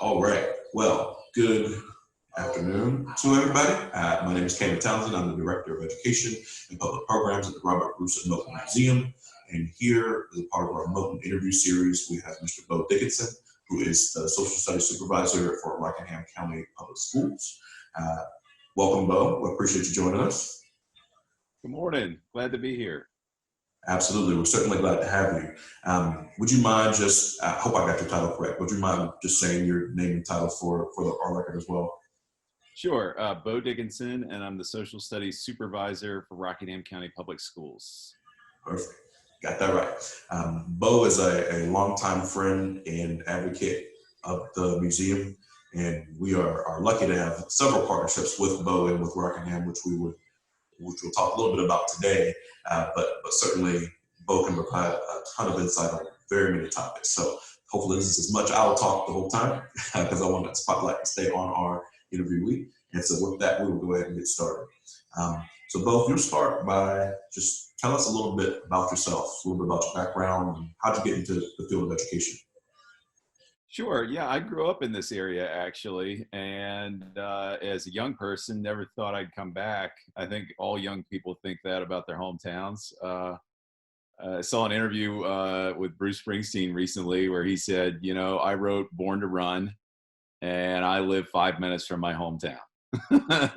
All right. Well, good afternoon to everybody. My name is Cameron Townsend. I'm the Director of Education and Public Programs at the Robert Bruce Moton Museum. And here, as a part of our Moton interview series, we have Mr. Beau Dickenson, who is the Social Studies Supervisor for Rockingham County Public Schools. Welcome, Beau. We appreciate you joining us. Good morning. Glad to be here. Absolutely. We're certainly glad to have you. Would you mind just, I hope I got your title correct, would you mind just saying your name and title for our record as well? Sure. Beau Dickenson, and I'm the Social Studies Supervisor for Rockingham County Public Schools. Perfect. Got that right. Beau is a longtime friend and advocate of the museum, and we are lucky to have several partnerships with Beau and with Rockingham, which we'll talk a little bit about today, but certainly Beau can provide a ton of insight on very many topics. So hopefully this is as much I'll talk the whole time because I want that spotlight to stay on our interviewee. And so with that, we will go ahead and get started. So Beau, if you'll start by just tell us a little bit about yourself, a little bit about your background, and how'd you get into the field of education? Sure. Yeah, I grew up in this area actually, and as a young person, never thought I'd come back. I think all young people think that about their hometowns. I saw an interview with Bruce Springsteen recently where he said, you know, I wrote Born to Run, and I live 5 minutes from my hometown.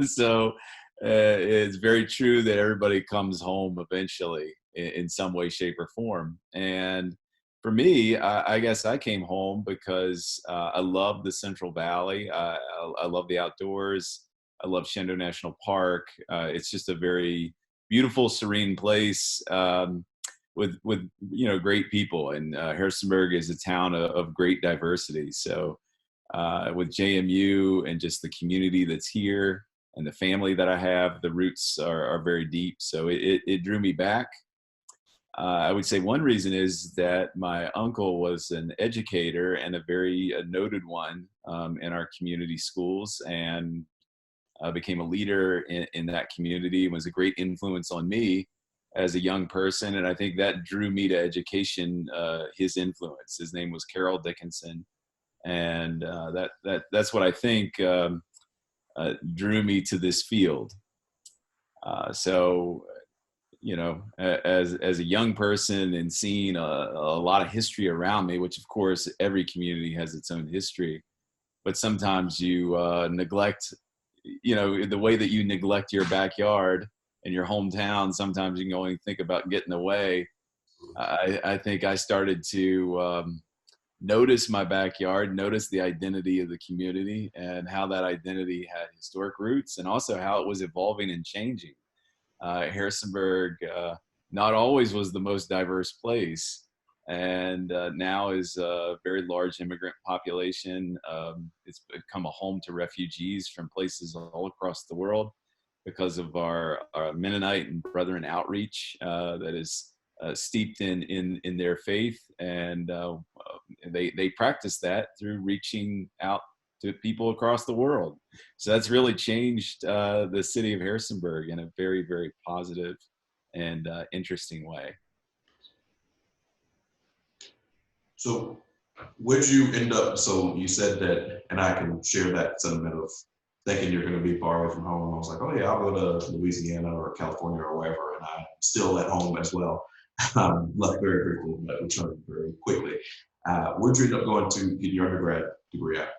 So it's very true that everybody comes home eventually in some way, shape, or form. And for me, I guess I came home because I love the Central Valley. I love the outdoors. I love Shendo National Park. It's just a very beautiful, serene place with great people. And Harrisonburg is a town of great diversity. So with JMU and just the community that's here and the family that I have, the roots are very deep. So it drew me back. I would say one reason is that my uncle was an educator and a very noted one in our community schools, and became a leader in that community, was a great influence on me as a young person. And I think that drew me to education, his influence. His name was Carol Dickinson. And that's what I think drew me to this field. So, you know, as a young person and seeing a lot of history around me, which of course every community has its own history, but sometimes you neglect, you know, the way that you neglect your backyard and your hometown. Sometimes you can only think about getting away. I think I started to notice my backyard, notice the identity of the community and how that identity had historic roots, and also how it was evolving and changing. Harrisonburg not always was the most diverse place, and now is a very large immigrant population. It's become a home to refugees from places all across the world because of our Mennonite and Brethren outreach that is steeped in their faith, and they practice that through reaching out to people across the world. So that's really changed the city of Harrisonburg in a very, very positive and interesting way. So where'd you end up? So you said that, and I can share that sentiment of thinking you're going to be far away from home. I was like, oh yeah, I'll go to Louisiana or California or wherever, and I'm still at home as well. Left very briefly, but returned very quickly. Where'd you end up going to get your undergrad degree at?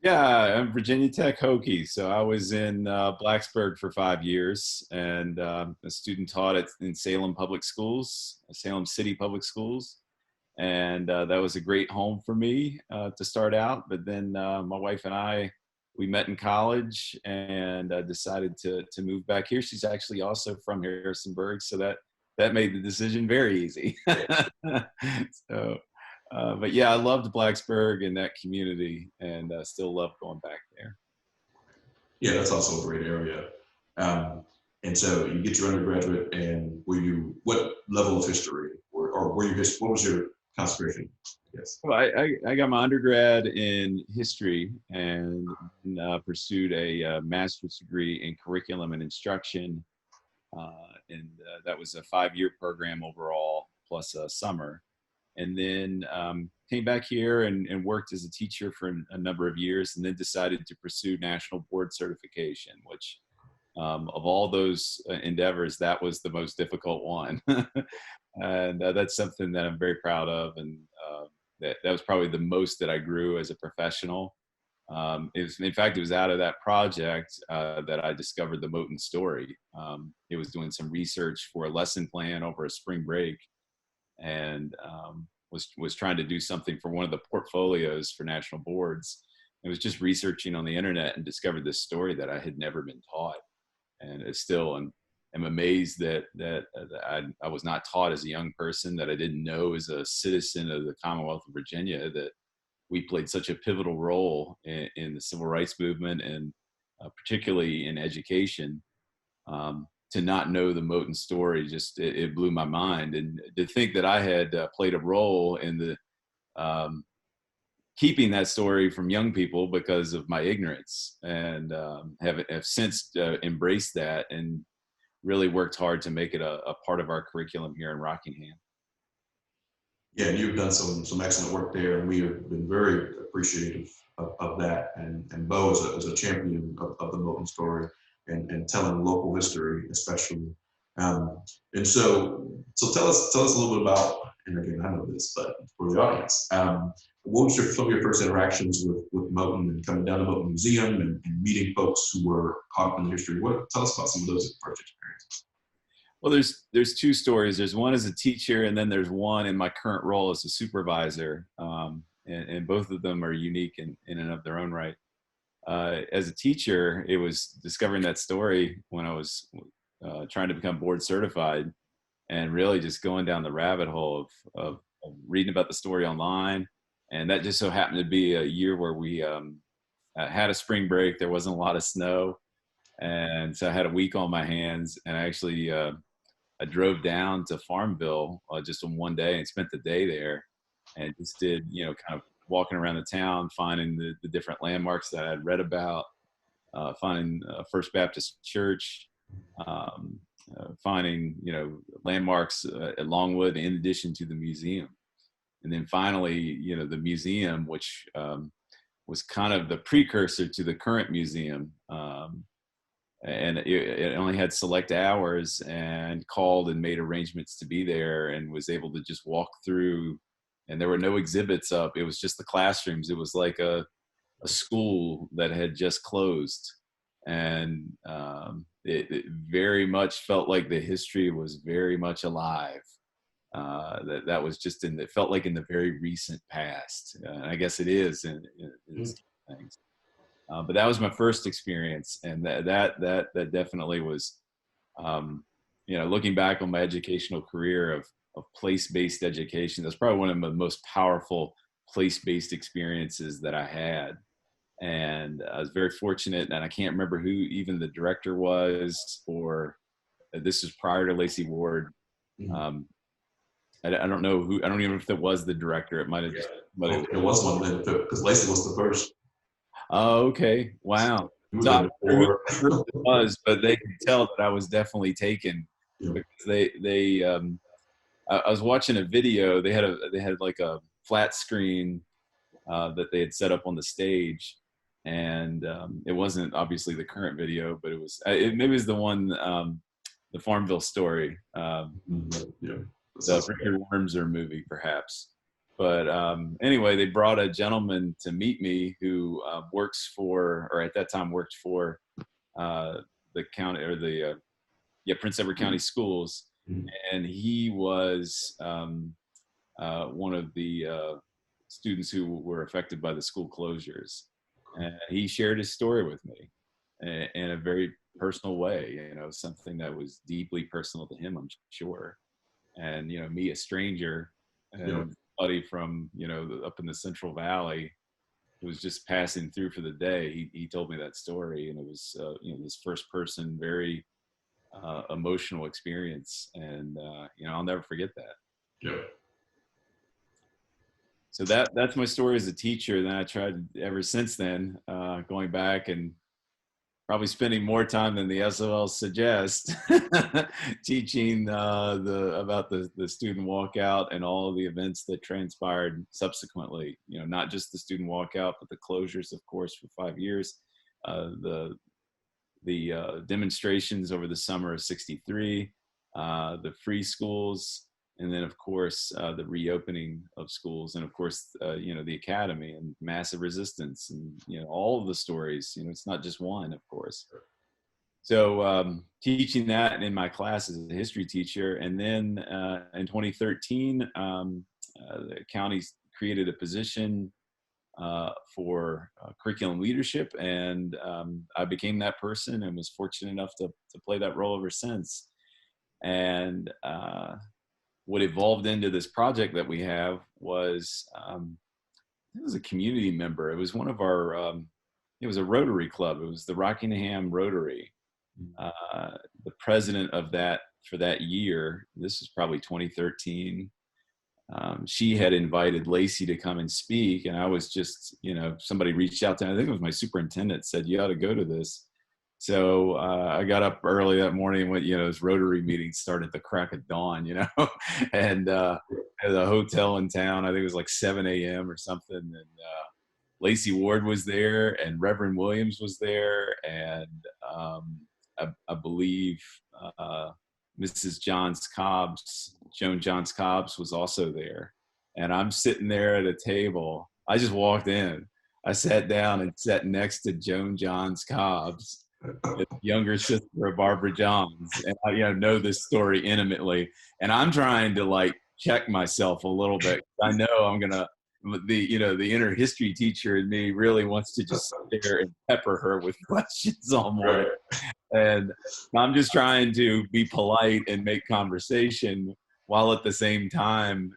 Yeah, I'm Virginia Tech Hokie. So I was in Blacksburg for 5 years, and a student taught in Salem Public Schools, Salem City Public Schools. And that was a great home for me to start out. But then my wife and I, we met in college and decided to move back here. She's actually also from Harrisonburg, so that made the decision very easy. So. But yeah, I loved Blacksburg and that community, and still love going back there. Yeah, that's also a great area. And so you get your undergraduate, and what level of history, or what was your concentration? Yes. Well, I got my undergrad in history and pursued a master's degree in curriculum and instruction, and that was a 5-year program overall plus a summer. and then came back here and worked as a teacher for a number of years, and then decided to pursue national board certification, which of all those endeavors, that was the most difficult one. And that's something that I'm very proud of. And that was probably the most that I grew as a professional. In fact, it was out of that project that I discovered the Moton story. It was doing some research for a lesson plan over a spring break, and was trying to do something for one of the portfolios for national boards. I was just researching on the internet and discovered this story that I had never been taught, and it's still am amazed that I was not taught as a young person, that I didn't know as a citizen of the Commonwealth of Virginia, that we played such a pivotal role in the civil rights movement, and particularly in education. To not know the Moton story, just it blew my mind. And to think that I had played a role in the keeping that story from young people because of my ignorance, and have since embraced that and really worked hard to make it a part of our curriculum here in Rockingham. Yeah, and you've done some excellent work there, and we have been very appreciative of that. And Beau is a champion of the Moton story, and telling local history, especially. And so tell us a little bit about, and again, I know this, but for the audience, what was some of your first interactions with Moton, and coming down to Moton Museum, and meeting folks who were caught up in the history? Tell us about some of those first experiences. Well, there's two stories. There's one as a teacher, and then there's one in my current role as a supervisor. And both of them are unique in and of their own right. As a teacher, it was discovering that story when I was trying to become board certified, and really just going down the rabbit hole of reading about the story online. And that just so happened to be a year where we had a spring break. There wasn't a lot of snow, and so I had a week on my hands, and I actually I drove down to Farmville just on one day and spent the day there, and just did, kind of walking around the town, finding the different landmarks that I'd read about, finding First Baptist Church, finding, landmarks at Longwood in addition to the museum. And then finally, the museum, which was kind of the precursor to the current museum. And it only had select hours, and called and made arrangements to be there, and was able to just walk through, and there were no exhibits up. It was just the classrooms. It was like a school that had just closed. And it very much felt like the history was very much alive. That was just it felt like in the very recent past. And I guess it is in things. But that was my first experience, and that definitely was, looking back on my educational career of place-based education. That's probably one of the most powerful place-based experiences that I had, and I was very fortunate. And I can't remember who even the director was, or this was prior to Lacey Ward. I don't know who. I don't even know if that was the director. It might have just. But it was one then, because Lacey was the first. Oh, okay. Wow. So I don't know who it was, but they could tell that I was definitely taken, because I was watching a video. They had like a flat screen that they had set up on the stage, and it wasn't obviously the current video, but it was maybe it was the one, the Farmville story, the Richard Wormser movie, perhaps. But anyway, they brought a gentleman to meet me who works for, or at that time worked for, the county, or the Prince Edward County Schools, and he was one of the students who were affected by the school closures, and he shared his story with me in a very personal way. Something that was deeply personal to him, I'm sure, and me, a stranger. Buddy from up in the Central Valley, who was just passing through for the day, he told me that story, and it was this first person, very emotional experience, and I'll never forget that. So that's my story as a teacher. Then I tried ever since then, going back, and probably spending more time than the SOL suggests teaching about the student walkout and all of the events that transpired subsequently. Not just the student walkout, but the closures, of course, for 5 years, the demonstrations over the summer of '63, the free schools, and then of course the reopening of schools, and of course the academy and massive resistance, and all of the stories. It's not just one, of course. So teaching that in my class as a history teacher, and then in 2013 the county created a position for curriculum leadership, and I became that person and was fortunate enough to play that role ever since. And what evolved into this project that we have was it was a community member. It was one of our it was a Rotary club. It was the Rockingham Rotary. The president of that for that year, this was probably 2013, she had invited Lacey to come and speak, and I was just, somebody reached out to me. I think it was my superintendent, said you ought to go to this. So I got up early that morning and went, this Rotary meeting started at the crack of dawn, and at a hotel in town. I think it was like 7 a.m. or something. And Lacey Ward was there, and Reverend Williams was there, and I believe Mrs. Joan Johns Cobbs was also there. And I'm sitting there at a table. I just walked in. I sat down and sat next to Joan Johns Cobbs, the younger sister of Barbara Johns. And I know this story intimately. And I'm trying to check myself a little bit. I know I'm going to, the inner history teacher in me really wants to just sit there and pepper her with questions all morning. And I'm just trying to be polite and make conversation while at the same time,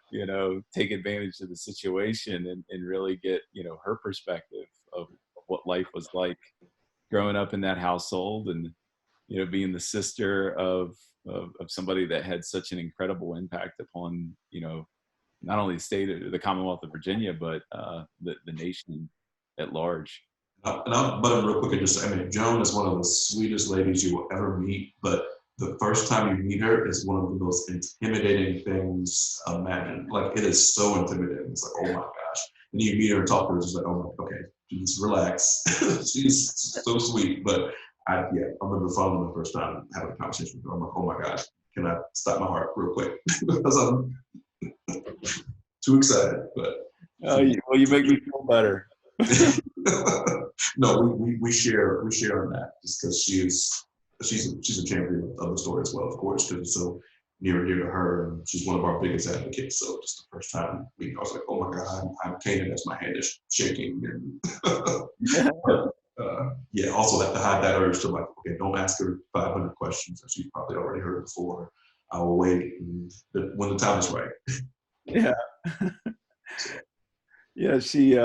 take advantage of the situation and really get, her perspective of what life was like growing up in that household, and, being the sister of somebody that had such an incredible impact upon, not only the state of the Commonwealth of Virginia, but the nation at large. And I'll butt in real quick and just say, Joan is one of the sweetest ladies you will ever meet, but the first time you meet her is one of the most intimidating things imagined. It is so intimidating. It's like, oh my gosh. And you meet her and talk to her, it's like, oh my, okay, just relax. She's so sweet. But I remember following the first time having a conversation with her. I'm like, oh my gosh, can I stop my heart real quick? Because I'm too excited. But well, you make me feel better. No, we share on that, just because she's a champion of the story as well, of course, because it's so near and dear to her, and she's one of our biggest advocates. So just the first time I was like, oh my God, I'm Canaan as my hand is shaking, and also have to hide that urge to okay, don't ask her 500 questions that she's probably already heard before. I will wait when the time is right. Yeah. Yeah, she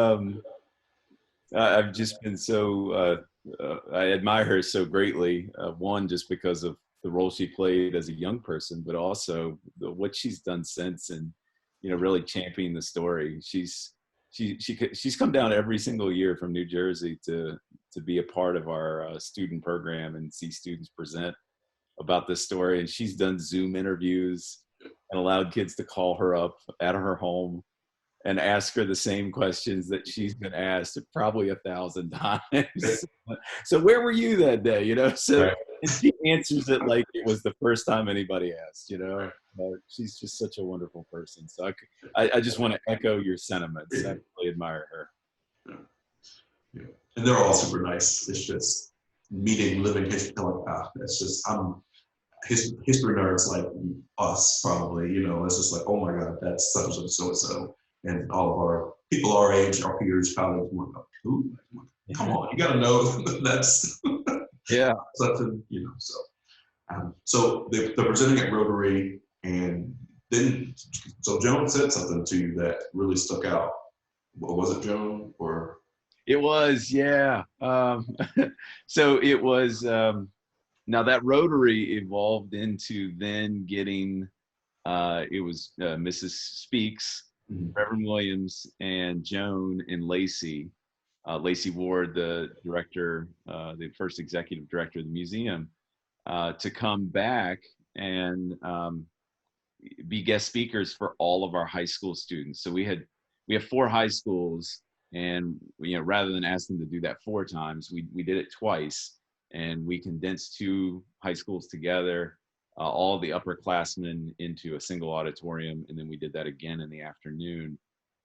I've just been so I admire her so greatly. One, just because of the role she played as a young person, but also what she's done since, and really championing the story. She's come down every single year from New Jersey to be a part of our student program and see students present about this story. And she's done Zoom interviews and allowed kids to call her up out of her home and ask her the same questions that she's been asked probably 1,000 times. So where were you that day? So Right. And she answers it like it was the first time anybody asked. She's just such a wonderful person. So I just want to echo your sentiments. I really admire her. Yeah. And they're all super nice. It's just meeting living history. It's just history nerds like us probably. It's just like, oh my God, that's such and so and so. And all of our people our age, our peers, colleagues, who? Come on, you got to know that's such a so they're presenting at Rotary, and then so Joan said something to you that really stuck out. Was it Joan or? It was, yeah. So it was. Now that Rotary evolved into then getting. It was Mrs. Speaks, Reverend Williams, and Joan and Lacey Lacey Ward, the director, the first executive director of the museum, to come back and be guest speakers for all of our high school students. So we have 4 high schools, and rather than ask them to do that 4 times, we did it twice, and we condensed 2 high schools together, all the upperclassmen into a single auditorium, and then we did that again in the afternoon,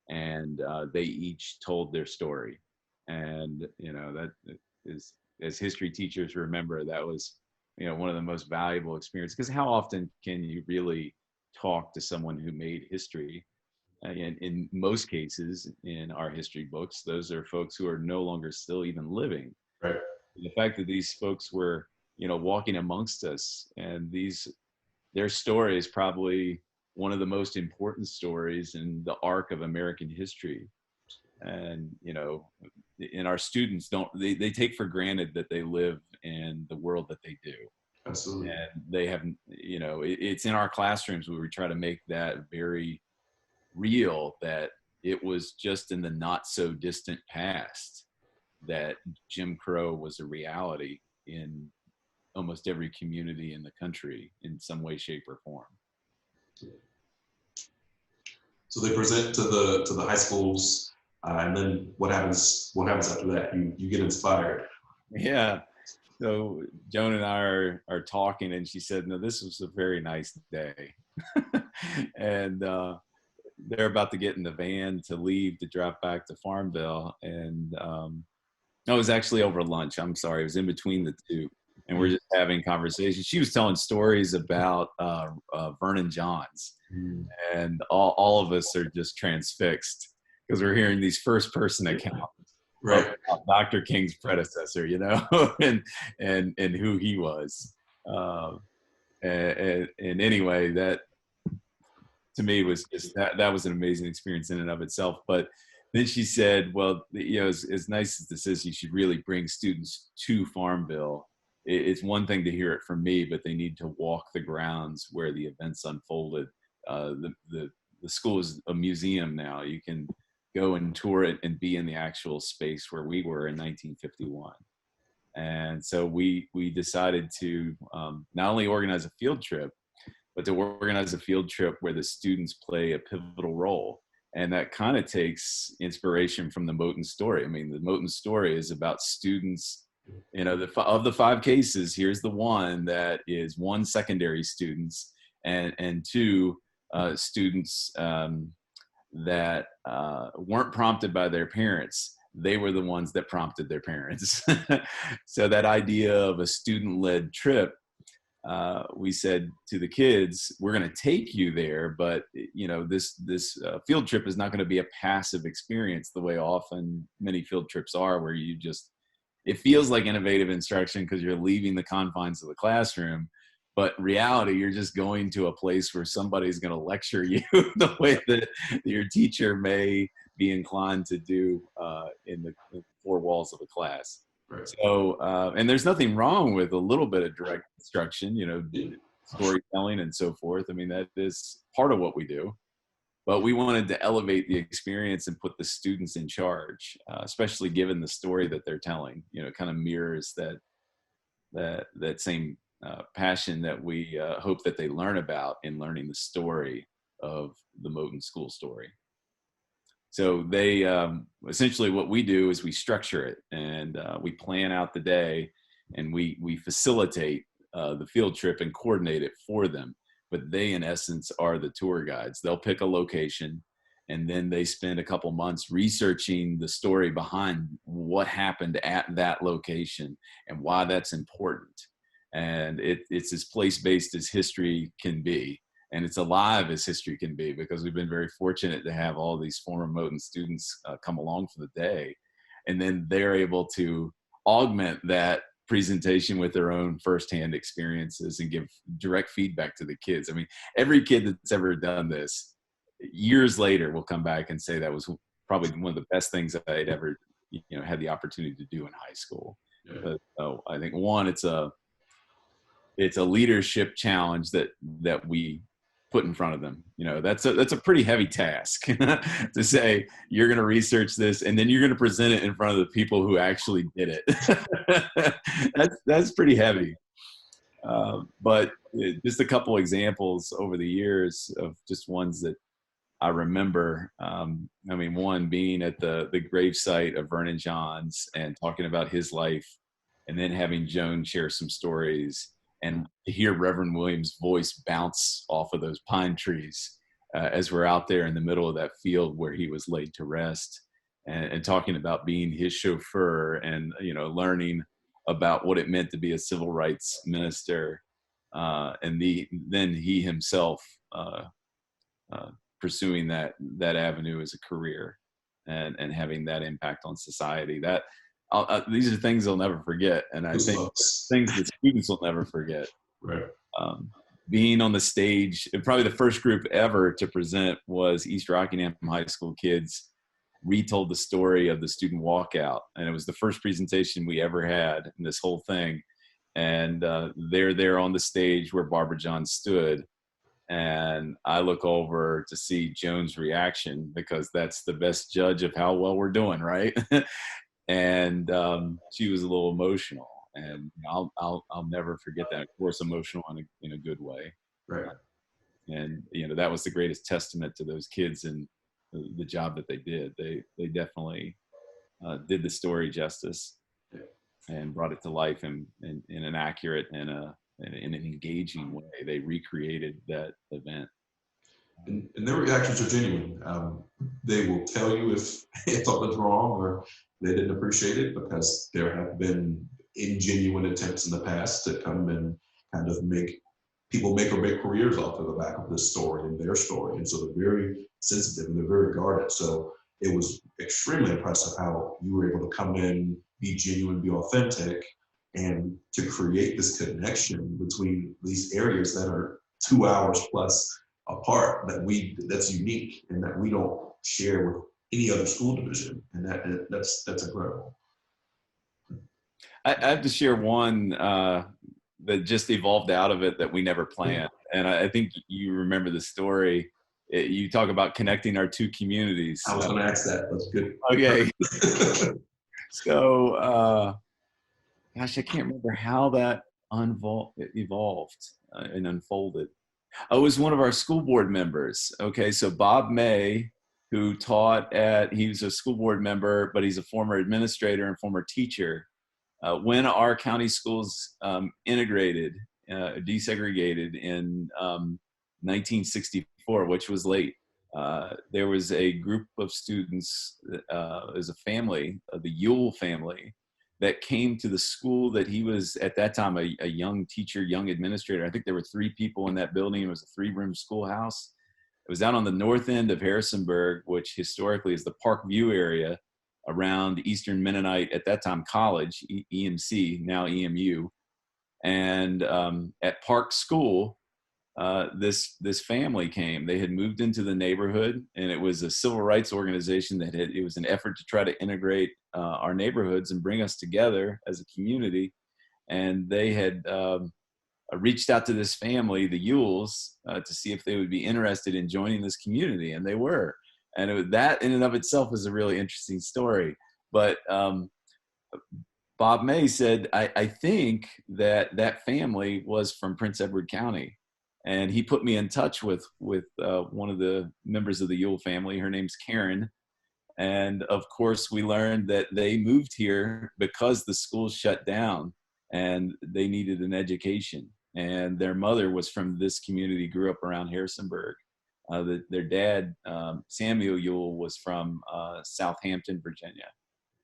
and they each told their story. And that is, as history teachers remember, that was one of the most valuable experiences, because how often can you really talk to someone who made history? And in most cases in our history books, those are folks who are no longer still even living. Right. The fact that these folks were walking amongst us, and their story is probably one of the most important stories in the arc of American history. And and our students they take for granted that they live in the world that they do. Absolutely. And they haven't, it's in our classrooms where we try to make that very real, that it was just in the not so distant past that Jim Crow was a reality in almost every community in the country in some way, shape, or form. So they present to the high schools, and then what happens after that? You get inspired. Yeah. So Joan and I are talking, and she said, "No, this was a very nice day," and they're about to get in the van to leave to drop back to Farmville, and no, it was actually over lunch. I'm sorry, it was in between the two, and we're just having conversations. She was telling stories about Vernon Johns, and all of us are just transfixed because we're hearing these first-person accounts. Right. Dr. King's predecessor, and who he was. And anyway, that to me was just that was an amazing experience in and of itself. But then she said, well, as nice as this is, you should really bring students to Farmville. It's one thing to hear it from me, but they need to walk the grounds where the events unfolded. The school is a museum now. You can go and tour it and be in the actual space where we were in 1951. And so we decided to not only organize a field trip, but to organize a field trip where the students play a pivotal role. And that kind of takes inspiration from the Moton story. I mean, the Moton story is about students, of the 5 cases, here's the one that is 1 secondary students and 2 students that weren't prompted by their parents. They were the ones that prompted their parents. So that idea of a student-led trip, we said to the kids, we're going to take you there, but this field trip is not going to be a passive experience the way often many field trips are, where it feels like innovative instruction because you're leaving the confines of the classroom. But in reality, you're just going to a place where somebody's going to lecture you the way that your teacher may be inclined to do in the 4 walls of a class. Right. So, and there's nothing wrong with a little bit of direct instruction, storytelling and so forth. I mean, that is part of what we do. But we wanted to elevate the experience and put the students in charge, especially given the story that they're telling. It kind of mirrors that same passion that we hope that they learn about in learning the story of the Moton school story. So they essentially what we do is we structure it, and we plan out the day, and we facilitate the field trip and coordinate it for them. But they, in essence, are the tour guides. They'll pick a location, and then they spend a couple months researching the story behind what happened at that location and why that's important. And it's as place-based as history can be. And it's alive as history can be, because we've been very fortunate to have all these former Moton students come along for the day. And then they're able to augment that presentation with their own firsthand experiences and give direct feedback to the kids. I mean, every kid that's ever done this, years later, will come back and say that was probably one of the best things that I'd ever had the opportunity to do in high school. Yeah. But, so I think, one, it's a leadership challenge that we put in front of them. That's a pretty heavy task to say you're going to research this and then you're going to present it in front of the people who actually did it. That's pretty heavy. But just a couple examples over the years of just ones that I remember. One being at the gravesite of Vernon Johns and talking about his life, and then having Joan share some stories, and to hear Reverend Williams' voice bounce off of those pine trees as we're out there in the middle of that field where he was laid to rest, and talking about being his chauffeur and, learning about what it meant to be a civil rights minister, and then he himself pursuing that avenue as a career, and having that impact on society. These are things they'll never forget, and I think things that students will never forget. Right. Being on the stage, and probably the first group ever to present was East Rockingham High School kids retold the story of the student walkout, and it was the first presentation we ever had in this whole thing. And they're there on the stage where Barbara John stood, and I look over to see Joan's reaction, because that's the best judge of how well we're doing, right? And she was a little emotional, and I'll never forget that. Of course, emotional in a good way. Right. And that was the greatest testament to those kids and the job that they did. They definitely did the story justice, and brought it to life in an accurate and in an engaging way. They recreated that event. And their reactions are genuine. They will tell you if something's wrong or they didn't appreciate it, because there have been ingenuine attempts in the past to come and kind of make people make or break careers off of the back of this story and their story. And so they're very sensitive and they're very guarded. So it was extremely impressive how you were able to come in, be genuine, be authentic, and to create this connection between these areas that are 2 hours plus apart, that's unique and that we don't share with any other school division. And that's incredible. I have to share one that just evolved out of it that we never planned. And I think you remember the story. You talk about connecting our two communities. I was going to ask that. That's good. Okay. So, gosh, I can't remember how that evolved and unfolded. I was one of our school board members. Okay, so Bob May, who he was a school board member, but he's a former administrator and former teacher. When our county schools integrated, desegregated in 1964, which was late, there was a group of students, as a family, the Yule family, that came to the school that he was at that time a young teacher, young administrator. I think there were 3 people in that building. It was a 3-room schoolhouse. It was out on the north end of Harrisonburg, which historically is the Park View area around Eastern Mennonite, at that time college, EMC, now EMU. And at Park School, this family came. They had moved into the neighborhood, and it was a civil rights organization it was an effort to try to integrate our neighborhoods and bring us together as a community. And they had reached out to this family, the Yules, to see if they would be interested in joining this community, and they were. And that in and of itself is a really interesting story. But Bob May said, I think that family was from Prince Edward County. And he put me in touch with one of the members of the Yule family. Her name's Karen. And of course, we learned that they moved here because the school shut down and they needed an education. And their mother was from this community, grew up around Harrisonburg. Their dad, Samuel Yule, was from Southampton, Virginia.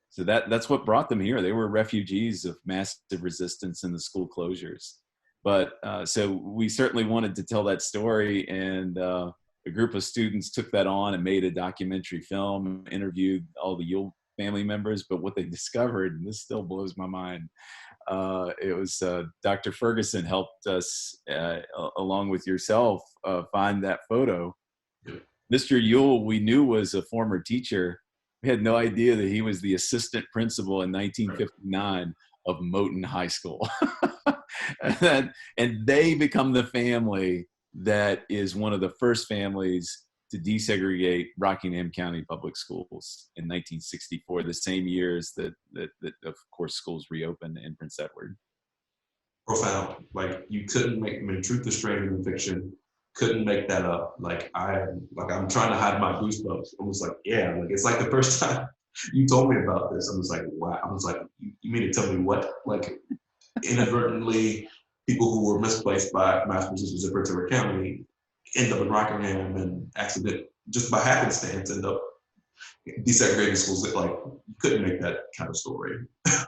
So that's what brought them here. They were refugees of massive resistance and the school closures. But so we certainly wanted to tell that story, and a group of students took that on and made a documentary film, interviewed all the Yule family members. But what they discovered, and this still blows my mind, it was Dr. Ferguson helped us, along with yourself, find that photo. Mr. Yule, we knew, was a former teacher. We had no idea that he was the assistant principal in 1959 of Moton High School. And they become the family that is one of the first families to desegregate Rockingham County Public Schools in 1964, the same years that of course schools reopened in Prince Edward. Profound. Like you couldn't make, I mean, truth is stranger than fiction. Couldn't make that up. I'm trying to hide my goosebumps. I was like, yeah, like it's like the first time you told me about this. I was like, wow. I was like, you mean to tell me what? Like inadvertently, people who were misplaced by mass positions in Prince Edward County end up in Rockingham and accident just by happenstance end up desegregating schools. That like you couldn't make that kind of story. I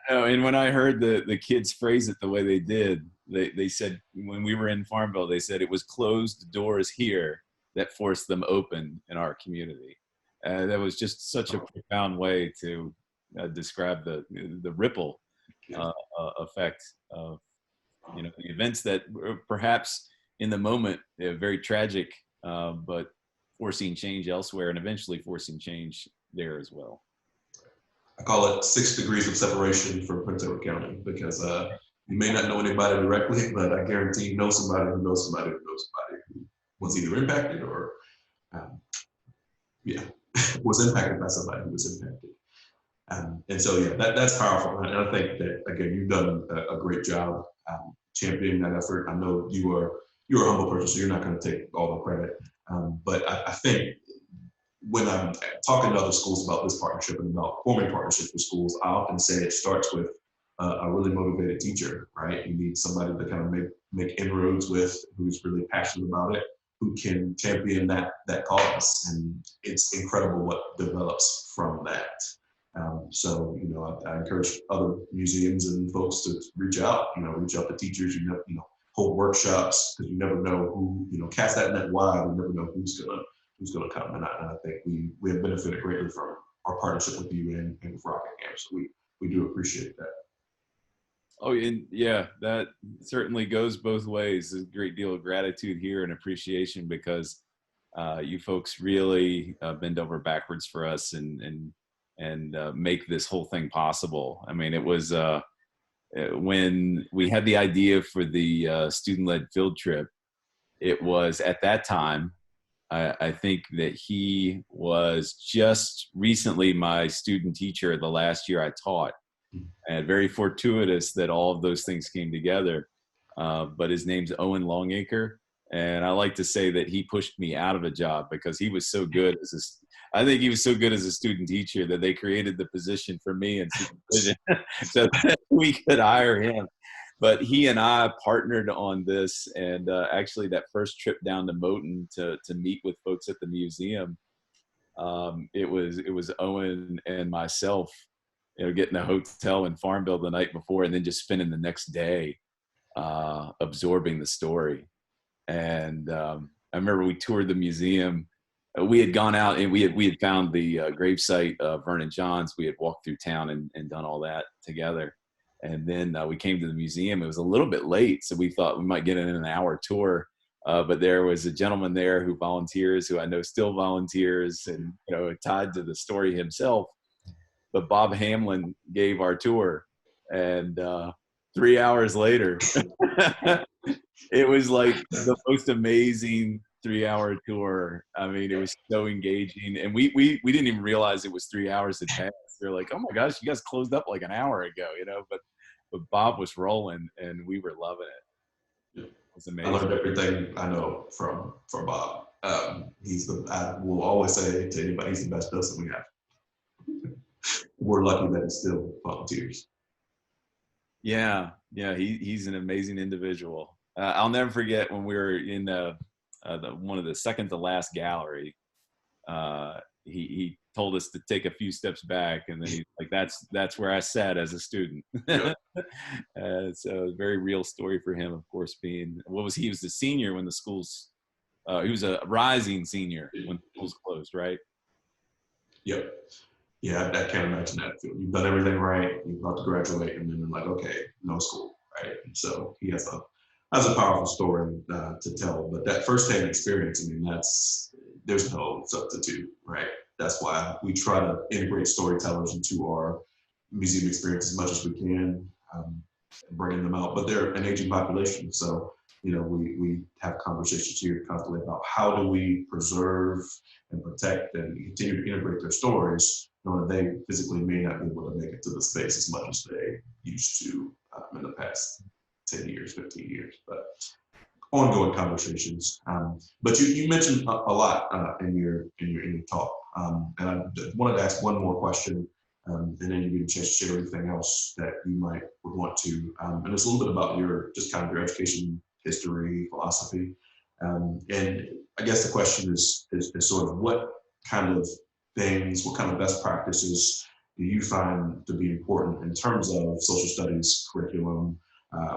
know, and when I heard the kids phrase it the way they did, they said when we were in Farmville, they said it was closed doors here that forced them open in our community. That was just such a profound way to describe the ripple effect of the events that were perhaps in the moment very tragic, but forcing change elsewhere and eventually forcing change there as well. I call it 6 degrees of separation for Prince Edward County because you may not know anybody directly, but I guarantee you know somebody who knows somebody who knows somebody who was either impacted or, was impacted by somebody who was impacted. And so, yeah, that's powerful. And I think that, again, you've done a great job championing that effort. I know you're a humble person, so you're not going to take all the credit. But I think when I'm talking to other schools about this partnership and about forming partnerships with schools, I often say it starts with a really motivated teacher, right? You need somebody to kind of make inroads with, who's really passionate about it, who can champion that cause. And it's incredible what develops from that. So, I encourage other museums and folks to reach out to teachers, hold workshops, because you never know who, cast that net wide, you never know who's gonna come. And I think we have benefited greatly from our partnership with you and with Rockingham. So we do appreciate that. Oh, and yeah, that certainly goes both ways. There's a great deal of gratitude here and appreciation because you folks really bend over backwards for us and make this whole thing possible. I mean, it was when we had the idea for the student-led field trip, it was at that time, I think that he was just recently my student teacher the last year I taught. And very fortuitous that all of those things came together. But his name's Owen Longacre. And I like to say that he pushed me out of a job because he was so good I think he was so good as a student teacher that they created the position for me in supervision so that we could hire him. But he and I partnered on this, and actually that first trip down to Moton to meet with folks at the museum, it was Owen and myself, getting a hotel in Farmville the night before, and then just spending the next day absorbing the story. And I remember we toured the museum. We had gone out and we had found the gravesite of Vernon Johns. We had walked through town and done all that together. And then we came to the museum. It was a little bit late, so we thought we might get in an hour tour. But there was a gentleman there who volunteers, who I know still volunteers, and tied to the story himself. But Bob Hamlin gave our tour, and 3 hours later, it was like the most amazing 3-hour tour. I mean, it was so engaging, and we didn't even realize it was 3 hours had passed. They're like, "Oh my gosh, you guys closed up like an hour ago," But Bob was rolling, and we were loving it. It was amazing. I learned everything I know from Bob. I will always say to anybody, he's the best person we have. We're lucky that he still volunteers. Yeah, he's an amazing individual. I'll never forget when we were in one of the second to last gallery. He told us to take a few steps back, and then he's like, "That's where I sat as a student." Yep. So a very real story for him, of course, being he was the senior when the schools. He was a rising senior when the schools closed, right? Yep. Yeah, I can't imagine that. You've done everything right. You're about to graduate, and then you're like, okay, no school, right? And so he has a powerful story to tell. But that firsthand experience, I mean, there's no substitute, right? That's why we try to integrate storytellers into our museum experience as much as we can, bringing them out. But they're an aging population, so we have conversations here constantly about how do we preserve and protect and continue to integrate their stories, knowing that they physically may not be able to make it to the space as much as they used to in the past 10 years, 15 years. But ongoing conversations. But you mentioned a lot in your talk, and I wanted to ask one more question, and then you get a chance to share everything else that you would want to. And it's a little bit about your education history, philosophy, and I guess the question is sort of what kind of things, what kind of best practices do you find to be important in terms of social studies curriculum?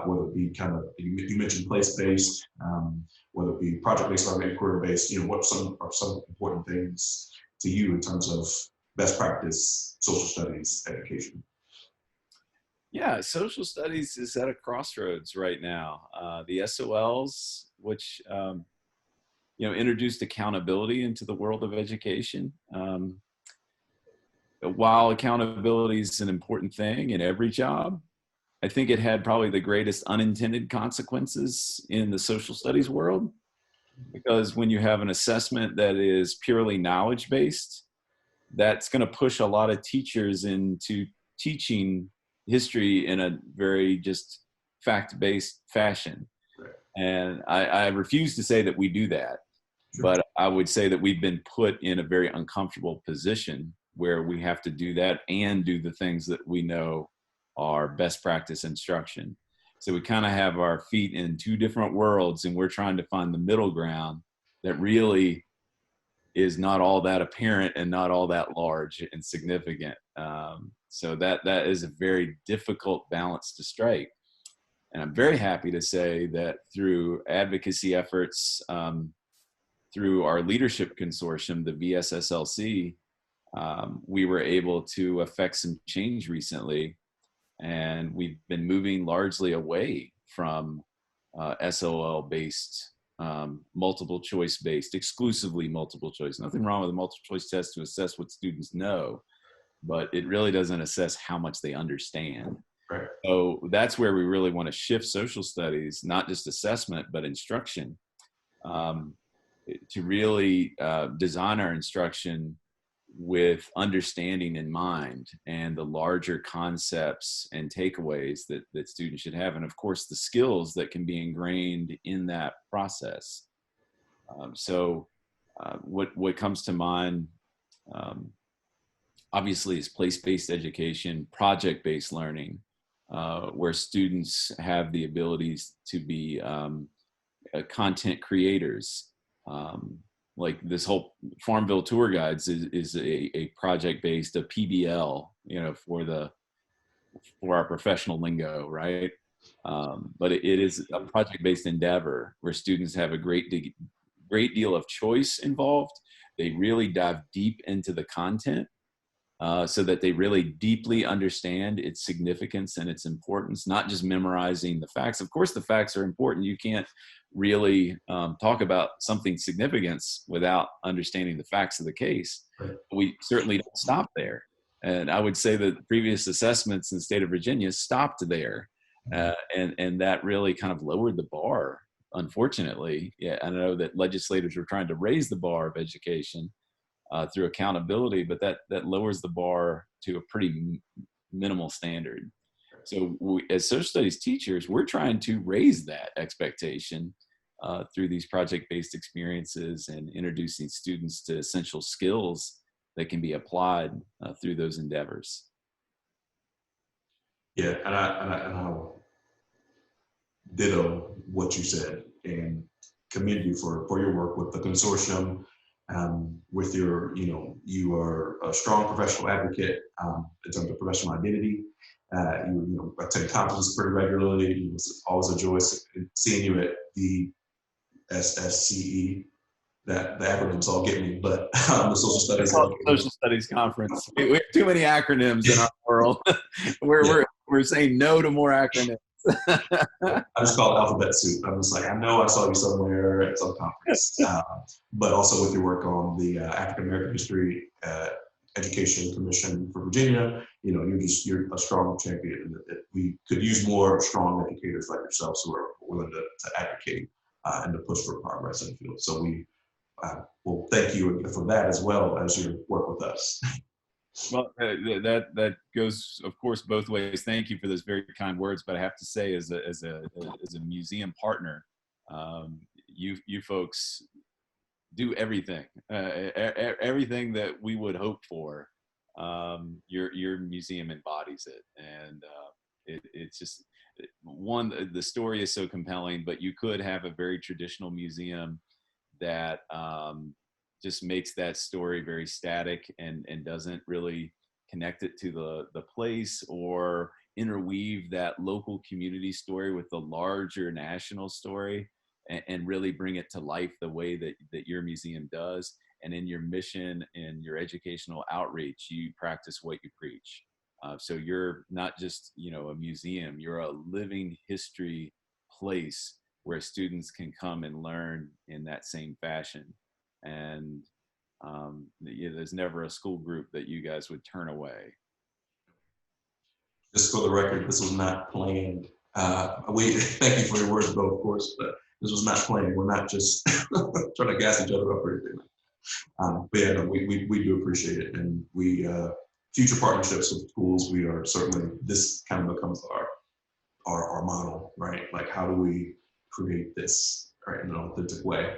Whether it be kind of, you mentioned place-based, whether it be project-based or maybe career-based, what are some important things to you in terms of best practice social studies education? Yeah, social studies is at a crossroads right now. The SOLs, which introduced accountability into the world of education. While accountability is an important thing in every job, I think it had probably the greatest unintended consequences in the social studies world, because when you have an assessment that is purely knowledge-based, that's going to push a lot of teachers into teaching history in a very just fact-based fashion. And I refuse to say that we do that, but I would say that we've been put in a very uncomfortable position where we have to do that and do the things that we know are best practice instruction. So we kind of have our feet in two different worlds, and we're trying to find the middle ground that really is not all that apparent and not all that large and significant. So that is a very difficult balance to strike. And I'm very happy to say that through advocacy efforts, through our leadership consortium, the VSSLC, we were able to affect some change recently. And we've been moving largely away from SOL-based, multiple choice-based, exclusively multiple choice. Nothing wrong with a multiple choice test to assess what students know, but it really doesn't assess how much they understand. Right. So that's where we really want to shift social studies, not just assessment, but instruction, to really design our instruction with understanding in mind and the larger concepts and takeaways that students should have. And of course, the skills that can be ingrained in that process. What comes to mind, obviously, is place-based education, project-based learning, where students have the abilities to be content creators. Like this whole Farmville Tour Guides is a project-based, a PBL, for our professional lingo, right? But it is a project-based endeavor where students have a great deal of choice involved. They really dive deep into the content so that they really deeply understand its significance and its importance, not just memorizing the facts. Of course, the facts are important. You can't really talk about something's significance without understanding the facts of the case. Right. We certainly don't stop there. And I would say that previous assessments in the state of Virginia stopped there. And that really kind of lowered the bar, unfortunately. Yeah, I know that legislators were trying to raise the bar of education through accountability, but that lowers the bar to a pretty minimal standard. So as social studies teachers, we're trying to raise that expectation through these project-based experiences and introducing students to essential skills that can be applied through those endeavors. Yeah, and I ditto what you said and commend you for your work with the consortium. With your, you are a strong professional advocate in terms of professional identity. You attend conferences pretty regularly. It was always a joy seeing you at the SSCE. That the acronyms all get me, but the social studies conference. We have too many acronyms in our world. We're saying no to more acronyms. I just call it alphabet soup. I'm just like, I know I saw you somewhere at some conference, but also with your work on the African American history Education Commission for Virginia, you're a strong champion. We could use more strong educators like yourselves who are willing to advocate and to push for progress in the field. So we will thank you for that as well as your work with us. Well, that goes, of course, both ways. Thank you for those very kind words. But I have to say, as a museum partner, you folks do everything, everything that we would hope for. Your museum embodies it, and it's just one. The story is so compelling, but you could have a very traditional museum that just makes that story very static and doesn't really connect it to the place or interweave that local community story with the larger national story and really bring it to life the way that your museum does. And in your mission and your educational outreach, you practice what you preach. So you're not just, a museum, you're a living history place where students can come and learn in that same fashion. And there's never a school group that you guys would turn away. Just for the record, this was not planned. We thank you for your words, though, of course, but this was not planned. We're not just trying to gas each other up or anything. But yeah, no, we do appreciate it, and we future partnerships with schools. We are certainly, this kind of becomes our model, right? Like, how do we create this, right, in an authentic way?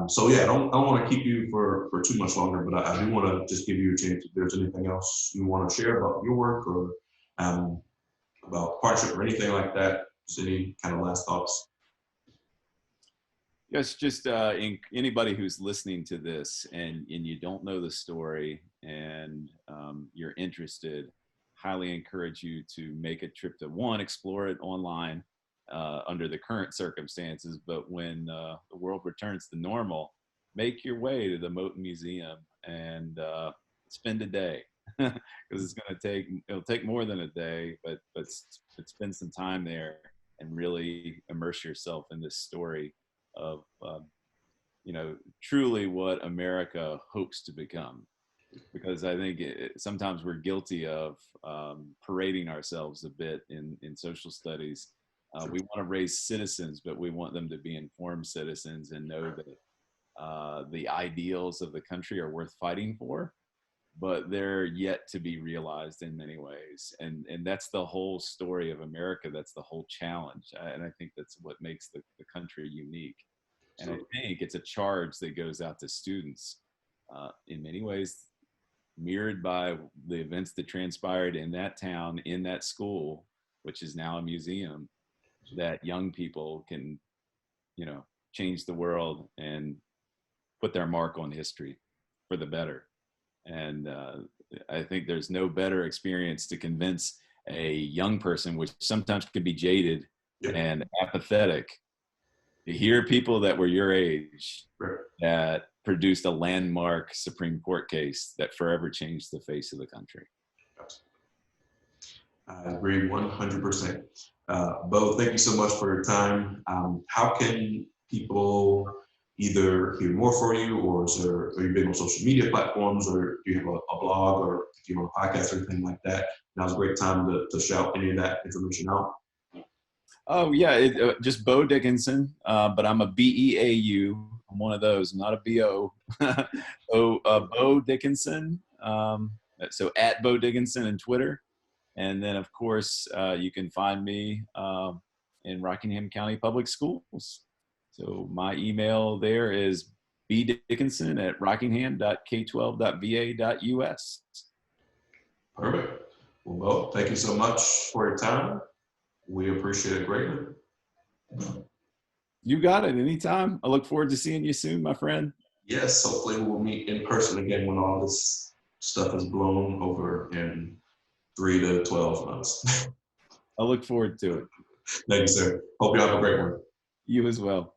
So yeah, I don't want to keep you for too much longer, but I do want to just give you a chance if there's anything else you want to share about your work or about partnership or anything like that. Just any kind of last thoughts? Yes, just anybody who's listening to this and you don't know the story and you're interested, highly encourage you to make a trip to explore it online under the current circumstances. But when the world returns to normal, make your way to the Moton Museum and spend a day because it'll take more than a day, but spend some time there and really immerse yourself in this story of truly what America hopes to become, because I think sometimes we're guilty of parading ourselves a bit in social studies. We want to raise citizens, but we want them to be informed citizens and know that the ideals of the country are worth fighting for, but they're yet to be realized in many ways. And that's the whole story of America. That's the whole challenge. And I think that's what makes the country unique. And I think it's a charge that goes out to students in many ways, mirrored by the events that transpired in that town, in that school, which is now a museum, that young people can, change the world and put their mark on history for the better. And I think there's no better experience to convince a young person, which sometimes can be jaded and apathetic, to hear people that were your age that produced a landmark Supreme Court case that forever changed the face of the country. I agree 100%. Beau, thank you so much for your time. How can people either hear more from you, or are you big on social media platforms, or do you have a blog, or if you want a podcast or anything like that? Now's a great time to shout any of that information out. Oh yeah, just Beau Dickenson, but I'm a BEAU. I'm one of those, not a BO. Beau Dickenson. So at Beau Dickenson on Twitter, and then of course you can find me in Rockingham County Public Schools. So my email there is bdickinson@rockingham.k12.va.us. Perfect. Well, Beau, thank you so much for your time. We appreciate it greatly. You got it. Anytime. I look forward to seeing you soon, my friend. Yes, hopefully we'll meet in person again when all this stuff is blown over in 3 to 12 months. I look forward to it. Thank you, sir. Hope you have a great one. You as well.